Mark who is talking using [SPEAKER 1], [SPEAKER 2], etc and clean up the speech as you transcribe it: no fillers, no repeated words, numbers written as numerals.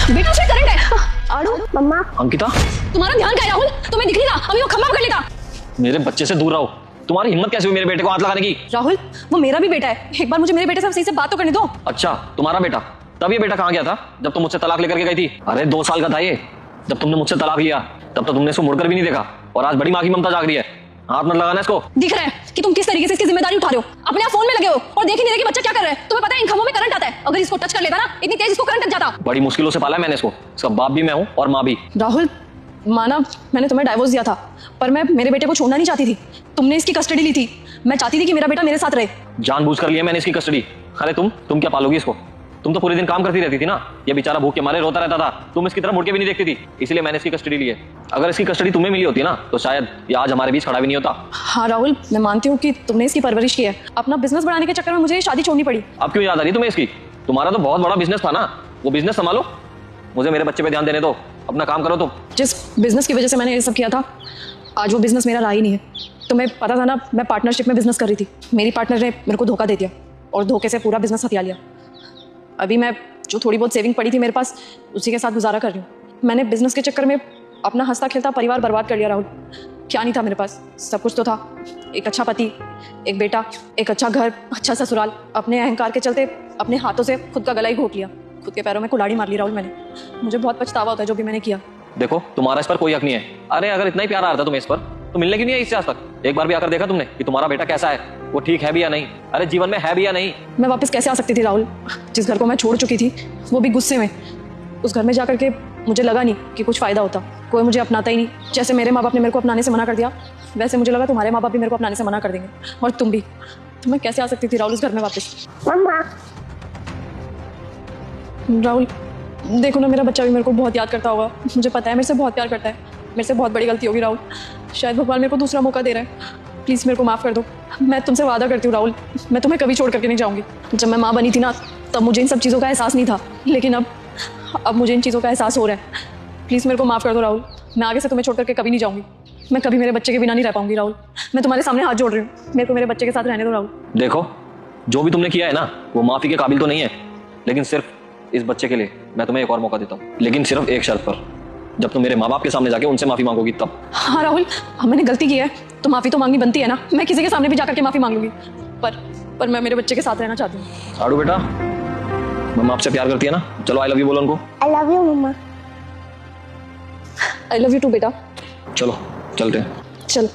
[SPEAKER 1] बेटा उसमें करंट है। आड़ू
[SPEAKER 2] मम्मा।
[SPEAKER 3] अंकिता,
[SPEAKER 1] तुम्हारा ध्यान कहाँ है राहुल? तुम्हें दिख नहीं रहा? अभी वो खंभा पकड़ लेगा।
[SPEAKER 3] मेरे बच्चे से दूर रहो। तुम्हारी हिम्मत कैसे हुई मेरे बेटे को हाथ लगाने की?
[SPEAKER 1] राहुल वो मेरा भी बेटा है, एक बार मुझे मेरे बेटे से सही से बात तो करने दो।
[SPEAKER 3] अच्छा, तुम्हारा बेटा? तब ये बेटा कहाँ गया था जब तुम मुझसे तलाक लेकर के गई थी? अरे 2 साल का था ये जब तुमने मुझसे तलाक लिया। तब तो तुमने इसको मुड़कर भी नहीं देखा और आज बड़ी माँ की ममता जाग रही है। हाथ मत लगाना इसको।
[SPEAKER 1] दिख रहा है कि तुम किस तरीके से इसकी जिम्मेदारी उठा रहे हो। अपने आप फोन में लगे हो और देख ही नहीं रहे कि बच्चा क्या कर रहा है। तुम्हें पता है इन खंभों में करंट आता है, अगर इसको टच कर लेता ना इतनी तेज इसको करंट लग जाता।
[SPEAKER 3] बड़ी मुश्किलों से पाला है मैंने इसको। इसका बाप भी मैं हूँ और माँ भी।
[SPEAKER 1] राहुल माना मैंने तुम्हें डाइवोर्स दिया था, पर मैं मेरे बेटे को छोड़ना नहीं चाहती थी। तुमने इसकी कस्टडी ली थी, मैं चाहती थी कि मेरा बेटा मेरे साथ रहे।
[SPEAKER 3] जानबूझ कर लिया मैंने इसकी कस्टडी। अरे तुम क्या पालोगी इसको? तुम तो पूरे दिन काम करती रहती थी ना। ये बेचारा भूख के मारे रोता रहता था, तुम इसकी तरफ मुड़ के भी नहीं देखती थी, इसलिए मैंने इसकी कस्टडी ली है। अगर इसकी कस्टडी तुम्हें मिली होती ना तो शायद ये आज हमारे बीच खड़ा भी नहीं होता।
[SPEAKER 1] हाँ राहुल, मैं मानती हूँ कि तुमने इसकी परवरिश की है। अपना बिजनेस बढ़ाने के चक्कर में मुझे शादी छोड़नी पड़ी।
[SPEAKER 3] अब क्यों याद आ रही तुम्हें इसकी? तुम्हारा तो बहुत बड़ा बिजनेस था ना, वो बिजनेस संभालो। मुझे मेरे बच्चे पे ध्यान देने दो, अपना काम करो तुम।
[SPEAKER 1] जिस बिजनेस की वजह से मैंने ये सब किया था, आज वो बिजनेस मेरा रहा ही नहीं है। तुम्हें पता था ना, मैं पार्टनरशिप में बिजनेस कर रही थी। मेरी पार्टनर ने मेरे को धोखा दे दिया और धोखे से पूरा बिजनेस हथिया लिया। अभी मैं जो थोड़ी बहुत सेविंग पड़ी थी मेरे पास, उसी के साथ गुजारा कर रही हूँ। मैंने बिजनेस के चक्कर में अपना हंसता खेलता परिवार बर्बाद कर लिया राहुल। क्या नहीं था मेरे पास? सब कुछ तो था। एक अच्छा पति, एक बेटा, एक अच्छा घर, अच्छा ससुराल। अपने अहंकार के चलते अपने हाथों से खुद का गला ही घोट लिया, खुद के पैरों में कुल्हाड़ी मार ली राहुल मैंने। मुझे बहुत पछतावा होता है जो भी मैंने किया।
[SPEAKER 3] देखो, तुम्हारा इस पर कोई हक नहीं है। अरे अगर इतना ही प्यार आ रहा था तुम्हें इस पर, तो मिलने क्यों नहीं है इससे आज तक? एक बार भी आकर देखा तुमने कि तुम्हारा बेटा कैसा है, वो ठीक है भी या नहीं? अरे जीवन में है भी या नहीं?
[SPEAKER 1] मैं वापस कैसे आ सकती थी राहुल? जिस घर को मैं छोड़ चुकी थी, वो भी गुस्से में। उस घर में जाकर के मुझे लगा नहीं कि कुछ फ़ायदा होता। कोई मुझे अपनाता ही नहीं। जैसे मेरे माँ बाप ने मेरे को अपनाने से मना कर दिया, वैसे मुझे लगा तुम्हारे माँ बाप भी मेरे को अपनाने से मना कर देंगे, और तुम भी। तो मैं कैसे आ सकती थी राहुल इस घर में वापस?
[SPEAKER 2] मम्मा।
[SPEAKER 1] राहुल देखो ना, मेरा बच्चा भी मेरे को बहुत याद करता होगा। मुझे पता है मेरे से बहुत प्यार करता है। मेरे से बहुत बड़ी गलती होगी राहुल। शायद भगवान मेरे को दूसरा मौका दे रहा है। प्लीज़ मेरे को माफ़ कर दो। मैं तुमसे वादा करती हूँ राहुल, मैं तुम्हें कभी छोड़ करके नहीं जाऊँगी। जब मैं माँ बनी थी ना, तब मुझे इन सब चीज़ों का एहसास नहीं था, लेकिन अब मुझे इन चीज़ों का एहसास हो रहा है। प्लीज़ मेरे को माफ़ कर दो राहुल। मैं आगे से तुम्हें छोड़ करके कभी नहीं जाऊँगी। मैं कभी मेरे बच्चे के बिना नहीं रह पाऊँगी राहुल। मैं तुम्हारे सामने हाथ जोड़ रही हूँ, मेरे को मेरे बच्चे के साथ रहने दो राहुल।
[SPEAKER 3] देखो, जो भी तुमने किया है ना, वो माफी के काबिल तो नहीं है, लेकिन सिर्फ इस बच्चे के लिए मैं तुम्हें एक और मौका देता हूँ, लेकिन सिर्फ एक शर्त पर। जब तुम मेरे माँ बाप के सामने जाके उनसे माफी मांगोगी तब।
[SPEAKER 1] हाँ राहुल, मैंने गलती की है तो माफ़ी तो मांगनी बनती है ना। मैं किसी के सामने भी जाकर के माफ़ी मांग लूंगी, पर मैं मेरे बच्चे के साथ रहना चाहती हूँ।
[SPEAKER 3] आड़ू बेटा, मम्मा आपसे प्यार करती है ना? चलो आई लव यू बोलो उनको।
[SPEAKER 2] I love you mamma.
[SPEAKER 1] I love you too बेटा।
[SPEAKER 3] चलो चलते हैं।
[SPEAKER 1] चल।